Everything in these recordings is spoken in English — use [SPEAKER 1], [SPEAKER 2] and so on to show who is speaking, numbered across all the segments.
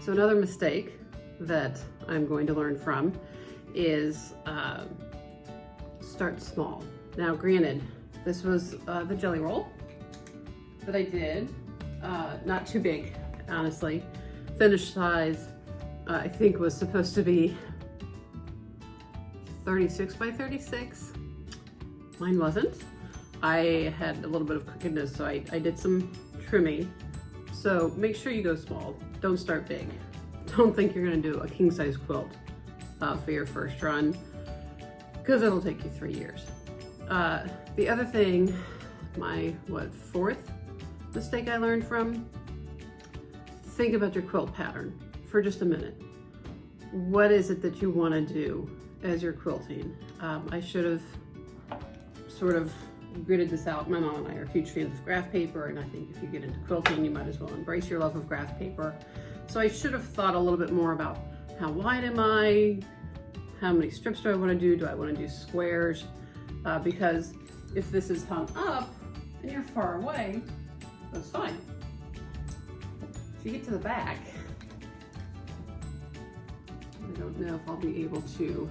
[SPEAKER 1] So another mistake that I'm going to learn from is start small. Now granted, this was the jelly roll that I did, not too big, honestly. Finished size, I think was supposed to be 36 by 36. Mine wasn't. I had a little bit of crookedness, so I did some trimming. So make sure you go small. Don't start big. Don't think you're gonna do a king size quilt for your first run, because it'll take you 3 years. The other thing, my fourth mistake I learned from, think about your quilt pattern for just a minute. What is it that you want to do as you're quilting? I should have sort of gridded this out. My mom and I are huge fans of graph paper, and I think if you get into quilting, you might as well embrace your love of graph paper. So I should have thought a little bit more about how wide am I? How many strips do I want to do? Do I want to do squares? Because if this is hung up and you're far away, that's fine. If you get to the back, I don't know if I'll be able to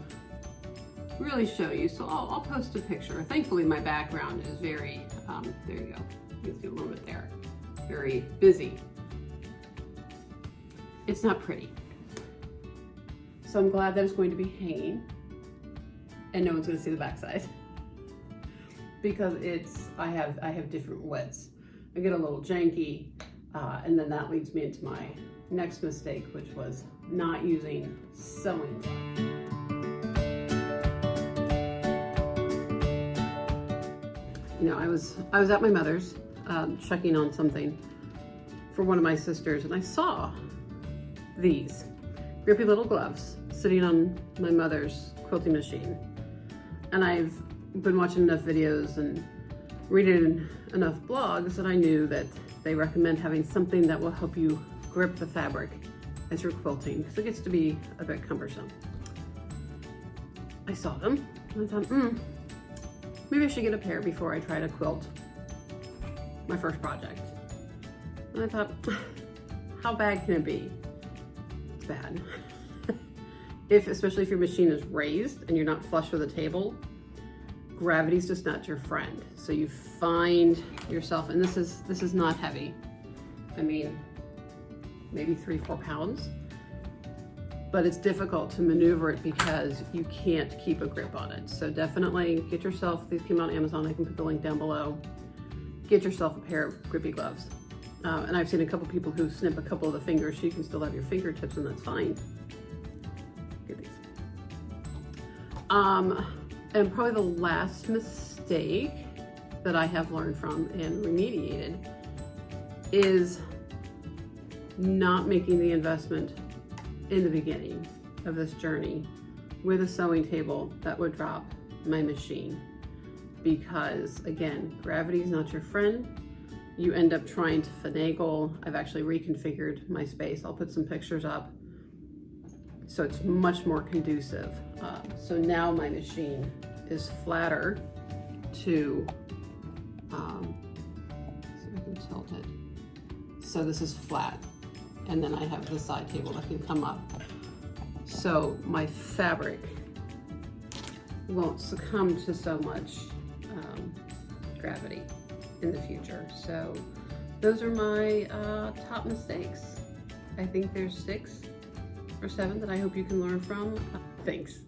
[SPEAKER 1] really show you, so I'll post a picture. Thankfully, my background is very, there you go, you can see a little bit there, very busy. It's not pretty. So I'm glad that it's going to be hanging and no one's going to see the backside, because I have different widths. I get a little janky, and then that leads me into my next mistake, which was not using sewing. You know, I was at my mother's checking on something for one of my sisters, and I saw these grippy little gloves sitting on my mother's quilting machine. And I've been watching enough videos and reading enough blogs that I knew that they recommend having something that will help you grip the fabric as you're quilting, because it gets to be a bit cumbersome. I saw them and I thought, maybe I should get a pair before I try to quilt my first project. And I thought, how bad can it be? It's bad. Especially if your machine is raised and you're not flush with a table, gravity's just not your friend. So you find yourself, and this is not heavy. I mean, maybe 3-4 pounds, but it's difficult to maneuver it because you can't keep a grip on it. So definitely get yourself, these came out on Amazon, I can put the link down below. Get yourself a pair of grippy gloves. And I've seen a couple people who snip a couple of the fingers so you can still have your fingertips, and that's fine. Get these. And probably the last mistake that I have learned from and remediated is not making the investment in the beginning of this journey with a sewing table that would drop my machine. Because again, gravity is not your friend. You end up trying to finagle. I've actually reconfigured my space. I'll put some pictures up so it's much more conducive. So now my machine is flatter to, see if I can tilt it. So this is flat, and then I have the side table that can come up. So my fabric won't succumb to so much gravity in the future. So those are my top mistakes. I think there's 6 or 7 that I hope you can learn from. Thanks.